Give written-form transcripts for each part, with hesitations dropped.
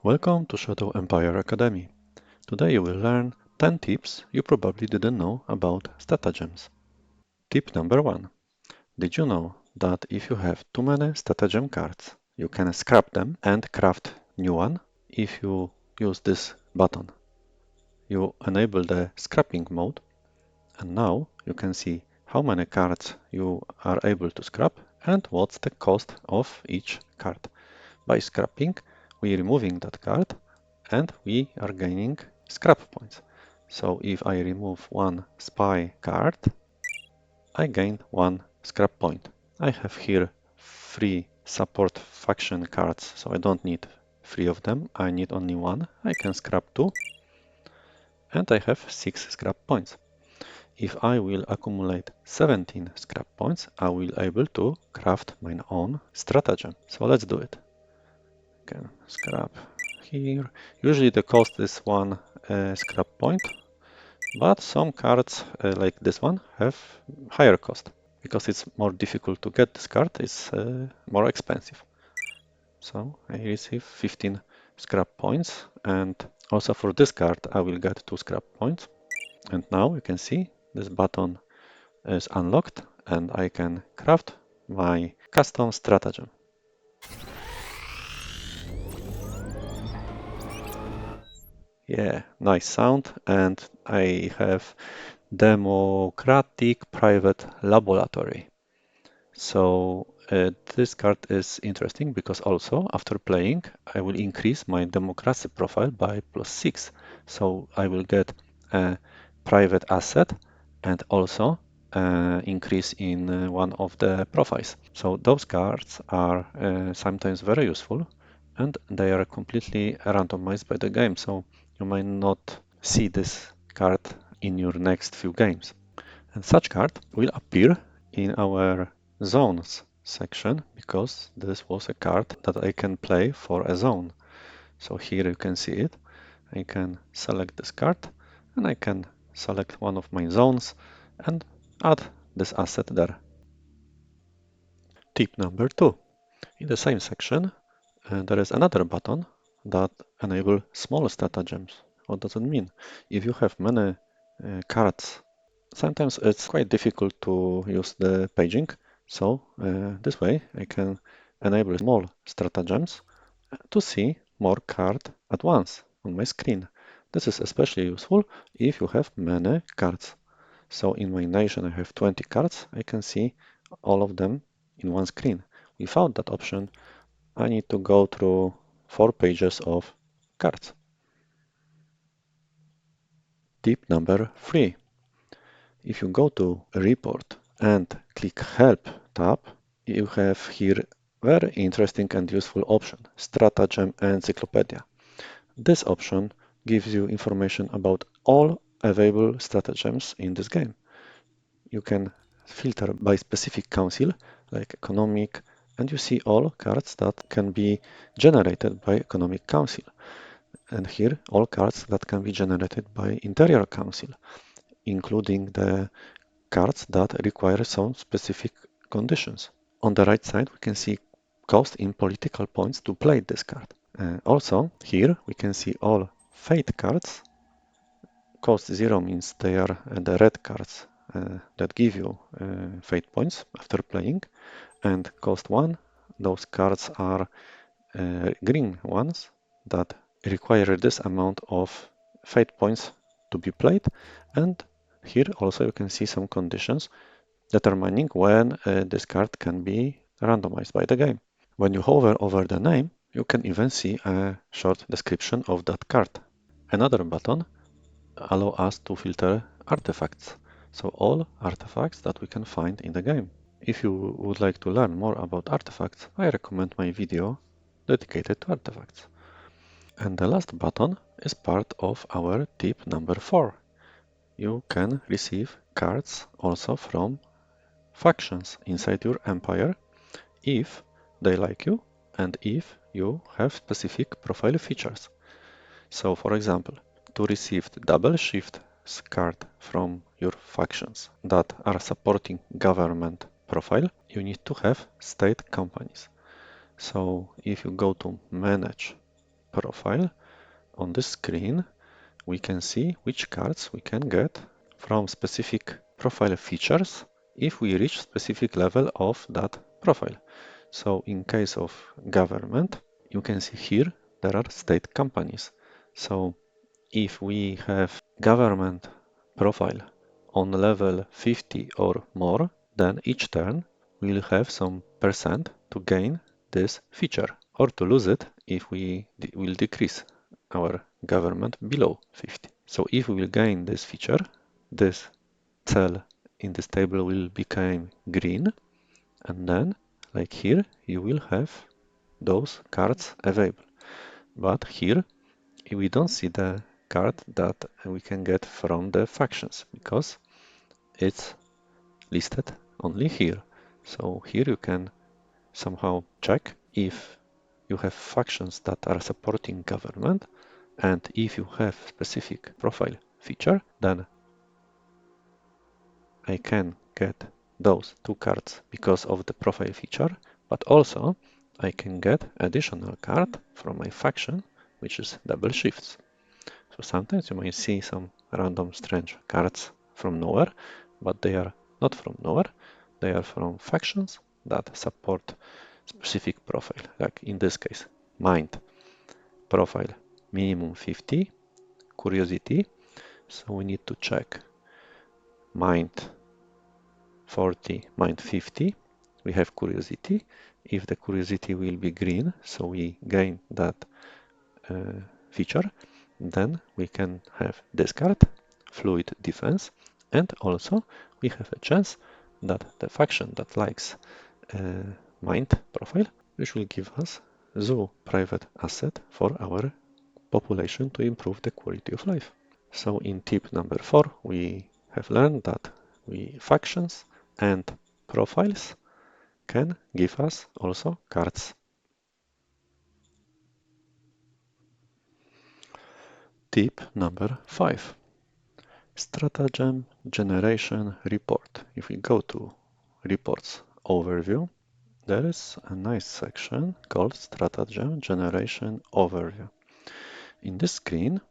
Welcome to Shadow Empire Academy. Today you will learn 10 tips you probably didn't know about stratagems. Tip number 1. Did you know that if you have too many stratagem cards, you can scrap them and craft new one? If you use this button, you enable the scrapping mode, and now you can see how many cards you are able to scrap and what's the cost of each card. By scrapping, we are removing that card and we are gaining scrap points. So if I remove one spy card, I gain one scrap point. I have here 3 support faction cards, so I don't need 3 of them. I need only one. I can scrap 2 and I have 6 scrap points. If I will accumulate 17 scrap points, I will able to craft my own stratagem. So let's do it. Can scrap here. Usually the cost is 1 scrap point, but some cards like this one have higher cost. Because it's more difficult to get this card, it's more expensive. So I receive 15 scrap points, and also for this card I will get 2 scrap points. And now you can see this button is unlocked and I can craft my custom stratagem. Yeah, nice sound, and I have democratic private laboratory. So this card is interesting because also after playing, I will increase my democracy profile by +6. So I will get a private asset and also increase in one of the profiles. So those cards are sometimes very useful and they are completely randomized by the game. So you might not see this card in your next few games. And such card will appear in our zones section because this was a card that I can play for a zone. So here you can see it. I can select this card and I can select one of my zones and add this asset there. Tip number 2. In the same section, there is another button that enable small stratagems. What does it mean? If you have many cards, sometimes it's quite difficult to use the paging. So this way I can enable small stratagems to see more cards at once on my screen. This is especially useful if you have many cards. So in my nation I have 20 cards. I can see all of them in one screen. Without that option, I need to go through 4 pages of cards. Tip number 3. If you go to Report and click Help tab, you have here very interesting and useful option, Stratagem Encyclopedia. This option gives you information about all available stratagems in this game. You can filter by specific council, like economic, and you see all cards that can be generated by economic council. And here, all cards that can be generated by interior council, including the cards that require some specific conditions. On the right side, we can see cost in political points to play this card. Also, here we can see all fate cards. Cost 0 means they are the red cards that give you fate points after playing, and cost 1, those cards are green ones that require this amount of fate points to be played, and here also you can see some conditions determining when this card can be randomized by the game. When you hover over the name, you can even see a short description of that card. Another button allows us to filter artifacts, so all artifacts that we can find in the game. If you would like to learn more about artifacts, I recommend my video dedicated to artifacts. And the last button is part of our tip number 4. You can receive cards also from factions inside your empire if they like you and if you have specific profile features. So for example, to receive the double shift card from your factions that are supporting government profile, you need to have state companies. So if you go to manage profile, on the screen we can see which cards we can get from specific profile features if we reach specific level of that profile. So in case of government, you can see here there are state companies. So if we have government profile on level 50 or more, then each turn we'll have some percent to gain this feature, or to lose it if we will decrease our government below 50. So if we will gain this feature, this cell in this table will become green, and then like here you will have those cards available. But here we don't see the card that we can get from the factions because it's listed only here. So here you can somehow check if you have factions that are supporting government, and if you have specific profile feature, then I can get those two cards because of the profile feature, but also I can get additional card from my faction, which is double shifts. So sometimes you may see some random strange cards from nowhere, but they are not from nowhere. They are from factions that support specific profile, like in this case, mind profile minimum 50, curiosity. So we need to check mind 40, mind 50. We have curiosity. If the curiosity will be green, so we gain that feature, then we can have this card, fluid defense, and also we have a chance that the faction that likes mind profile, which will give us zoo private asset for our population to improve the quality of life. So in tip number 4, we have learned that factions and profiles can give us also cards. Tip number 5. Stratagem generation report. If we go to reports overview, there is a nice section called stratagem generation overview. In this screen,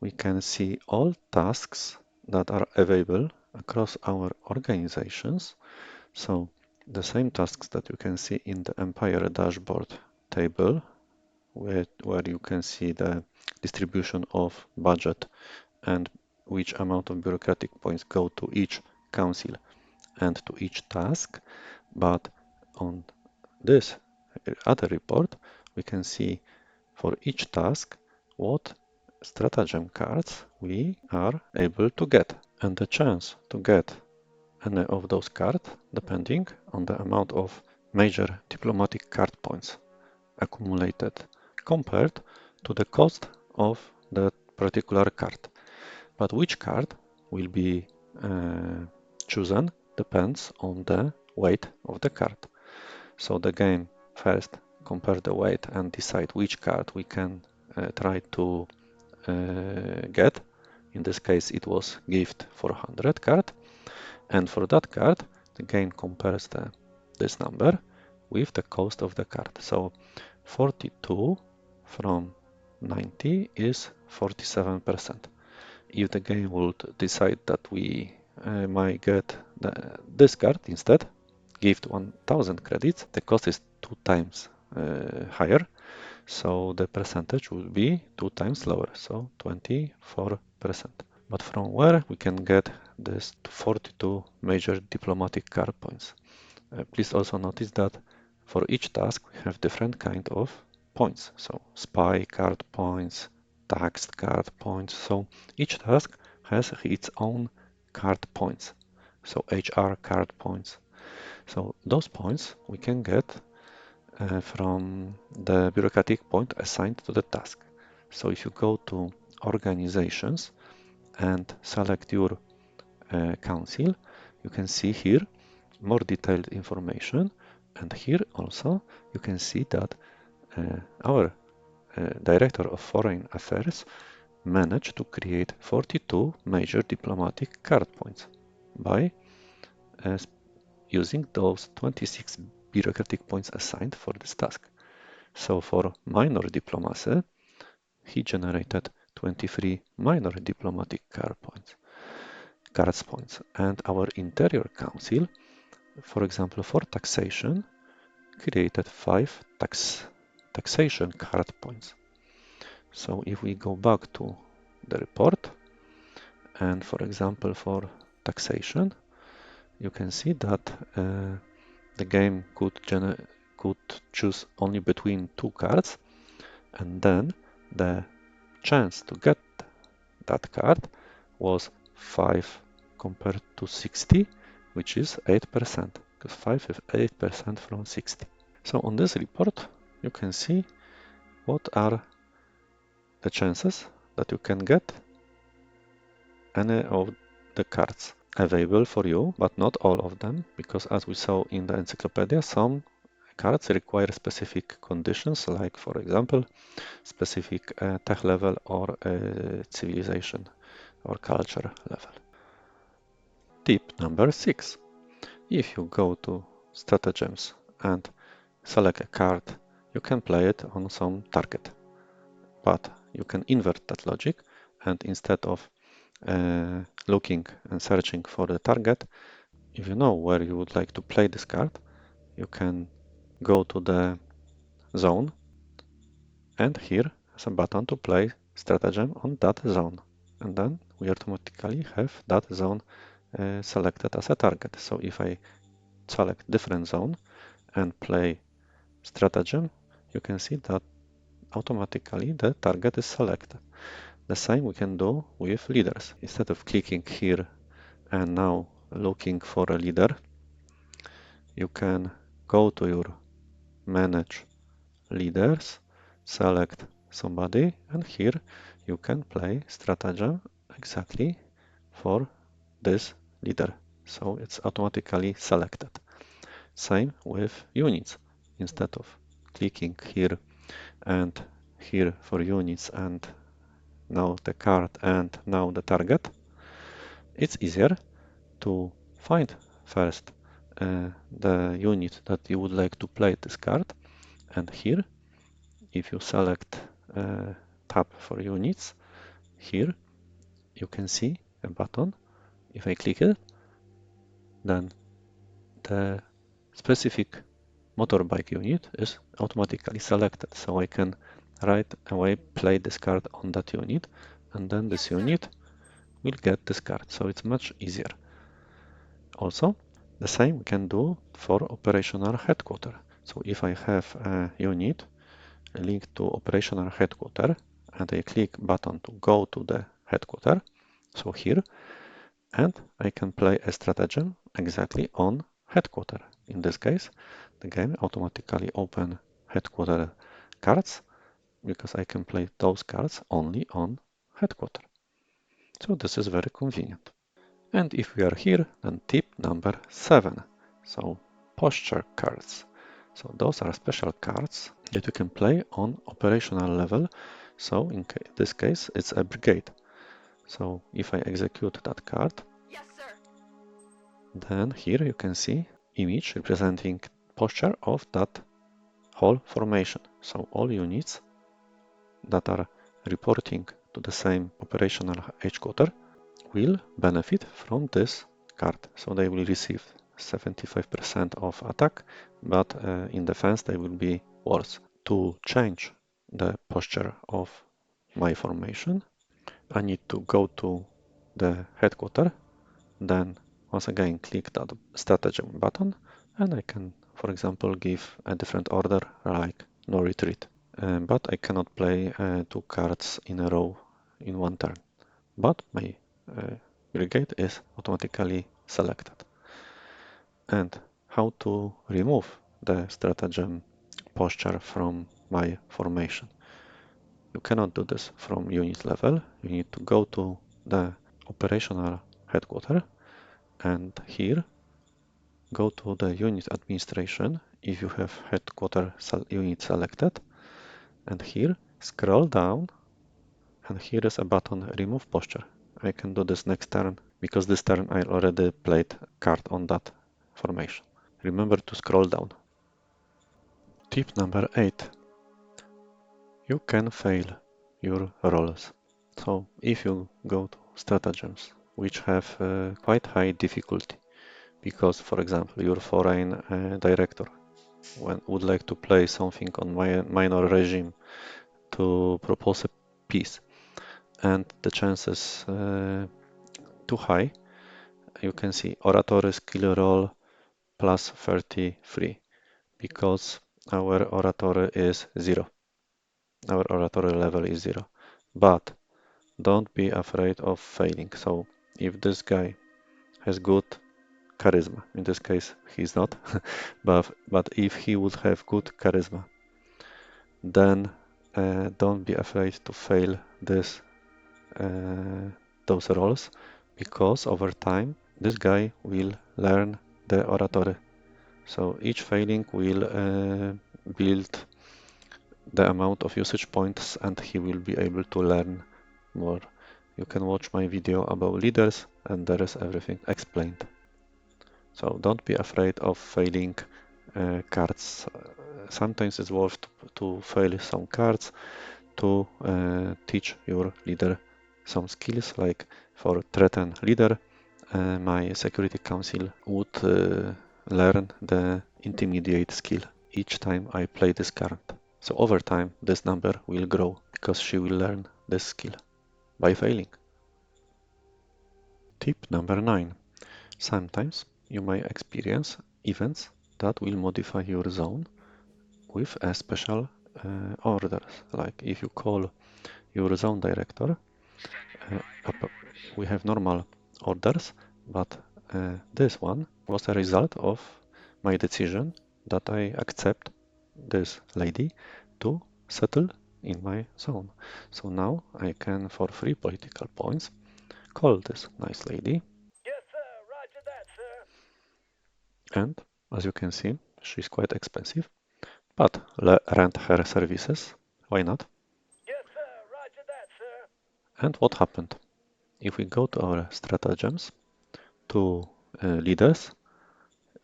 we can see all tasks that are available across our organizations. So the same tasks that you can see in the Empire dashboard table, where you can see the distribution of budget and which amount of bureaucratic points go to each council and to each task. But on this other report, we can see for each task what stratagem cards we are able to get, and the chance to get any of those cards depending on the amount of major diplomatic card points accumulated compared to the cost of that particular card. But which card will be chosen depends on the weight of the card. So the game first compare the weight and decide which card we can try to get. In this case, it was gift for 100 card. And for that card, the game compares this number with the cost of the card. So 42 from 90 is 47%. If the game would decide that we might get this card instead, gift 1000 credits, the cost is 2 times higher, so the percentage will be 2 times lower, so 24%. But from where we can get this 42 major diplomatic card points? Please also notice that for each task we have different kind of points. So spy card points, taxed card points. So each task has its own card points. So HR card points. So those points we can get from the bureaucratic point assigned to the task. So if you go to organizations and select your council, you can see here more detailed information, and here also you can see that our Director of Foreign Affairs managed to create 42 major diplomatic card points by using those 26 bureaucratic points assigned for this task. So for minor diplomacy, he generated 23 minor diplomatic cards points. And our interior council, for example, for taxation, created 5 taxation card points. So if we go back to the report, and for example, for taxation, you can see that the game could choose only between 2 cards, and then the chance to get that card was 5 compared to 60, which is 8%, because 5 is 8% from 60. So on this report, you can see what are the chances that you can get any of the cards available for you, but not all of them, because as we saw in the encyclopedia, some cards require specific conditions, like for example, specific tech level or civilization or culture level. Tip number 6. If you go to stratagems and select a card, you can play it on some target. But you can invert that logic, and instead of looking and searching for the target, if you know where you would like to play this card, you can go to the zone, and here is a button to play stratagem on that zone, and then we automatically have that zone selected as a target. So if I select different zone and play stratagem, you can see that automatically the target is selected. The same we can do with leaders. Instead of clicking here and now looking for a leader, you can go to your manage leaders, select somebody, and here you can play stratagem exactly for this leader. So it's automatically selected. Same with units. Instead of clicking here and here for units and now the card and now the target, it's easier to find first the unit that you would like to play this card, and here if you select tab for units, here you can see a button. If I click it, then the specific motorbike unit is automatically selected, so I can right away play this card on that unit, and then this unit will get this card, so it's much easier. Also, the same we can do for operational headquarter. So if I have a unit linked to operational headquarter and I click button to go to the headquarter, so here, and I can play a stratagem exactly on headquarter. In this case, the game automatically open headquarter cards because I can play those cards only on headquarter. So this is very convenient. And if we are here, then tip number 7. So posture cards. So those are special cards that you can play on operational level. So in this case, it's a brigade. So if I execute that card, yes, sir, then here you can see image representing posture of that whole formation. So all units that are reporting to the same operational headquarter will benefit from this card. So they will receive 75% of attack, but in defense they will be worse. To change the posture of my formation, I need to go to the headquarter, then once again click that stratagem button, and I can, for example, give a different order like no retreat. But I cannot play 2 cards in a row in one turn. But my brigade is automatically selected. And how to remove the stratagem posture from my formation? You cannot do this from unit level. You need to go to the operational headquarter, and here go to the unit administration if you have headquarter unit selected, and here scroll down, and here is a button remove posture. I can do this next turn because this turn I already played card on that formation. Remember to scroll down. Tip number 8. You can fail your roles. So if you go to stratagems, which have quite high difficulty, because, for example, your foreign director would like to play something on minor regime to propose a peace, and the chances too high, you can see oratory skill roll plus 33 because our oratory is 0. Our oratory level is 0. But don't be afraid of failing. So if this guy has good charisma, in this case he's not, but if he would have good charisma, then don't be afraid to fail uh, those roles because over time this guy will learn the oratory. So each failing will build the amount of usage points and he will be able to learn more. You can watch my video about leaders and there is everything explained. So don't be afraid of failing cards. Sometimes it's worth to fail some cards to teach your leader some skills, like for threaten leader, my security council would learn the intimidate skill each time I play this card. So over time, this number will grow because she will learn this skill by failing. Tip number 9. Sometimes you may experience events that will modify your zone with a special orders. Like if you call your zone director, we have normal orders, but this one was a result of my decision that I accept this lady to settle in my zone. So now I can, for 3 political points, call this nice lady. Yes, sir. Roger that, sir. And as you can see, she's quite expensive, but rent her services. Why not? Yes, sir. Roger that, sir. And what happened? If we go to our stratagems, to leaders,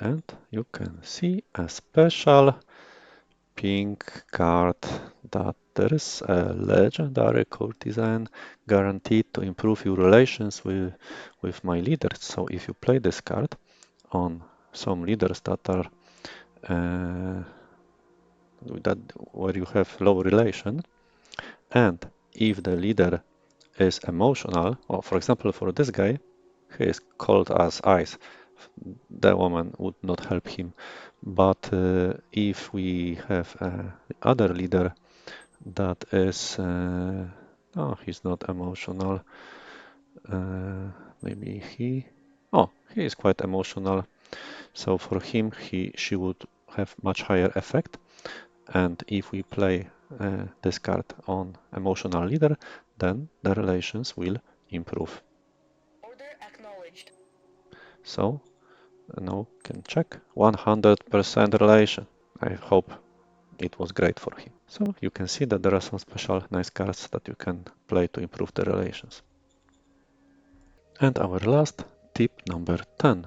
and you can see a special pink card that there is a legendary courtisan guaranteed to improve your relations with my leaders. So if you play this card on some leaders that are that where you have low relation, and if the leader is emotional, or for example for this guy, he is cold as ice, the woman would not help him. But if we have other leader that is, oh, he's not emotional. Maybe he is quite emotional. So for him, she would have much higher effect. And if we play this card on emotional leader, then the relations will improve. Order acknowledged. So now can check 100% relation. I hope it was great for him. So you can see that there are some special nice cards that you can play to improve the relations. And our last tip number 10.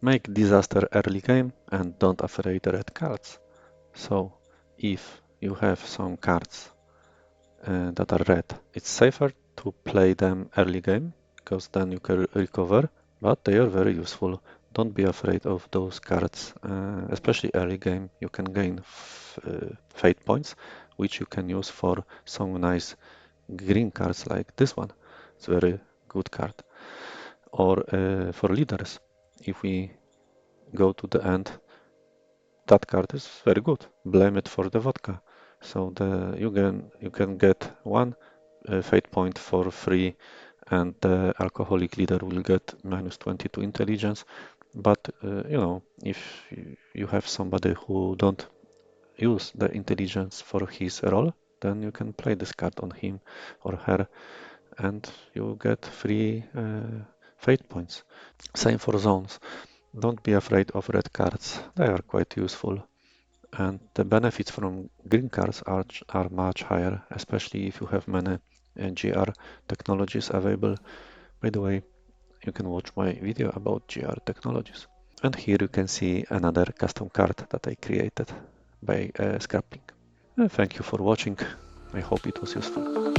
Make disaster early game and don't afraid the red cards. So if you have some cards that are red, it's safer to play them early game because then you can recover, but they are very useful. Don't be afraid of those cards, especially early game. You can gain fate points, which you can use for some nice green cards like this one. It's a very good card. Or for leaders, if we go to the end, that card is very good. Blame it for the vodka. So you can get one fate point for free, and the alcoholic leader will get -20 to intelligence. But if you have somebody who don't use the intelligence for his role, then you can play this card on him or her, and you get free fate points. Same for zones. Don't be afraid of red cards. They are quite useful. And the benefits from green cards are much higher, especially if you have many GR technologies available. By the way, you can watch my video about GR technologies. And here you can see another custom card that I created by scrapping. Thank you for watching. I hope it was useful.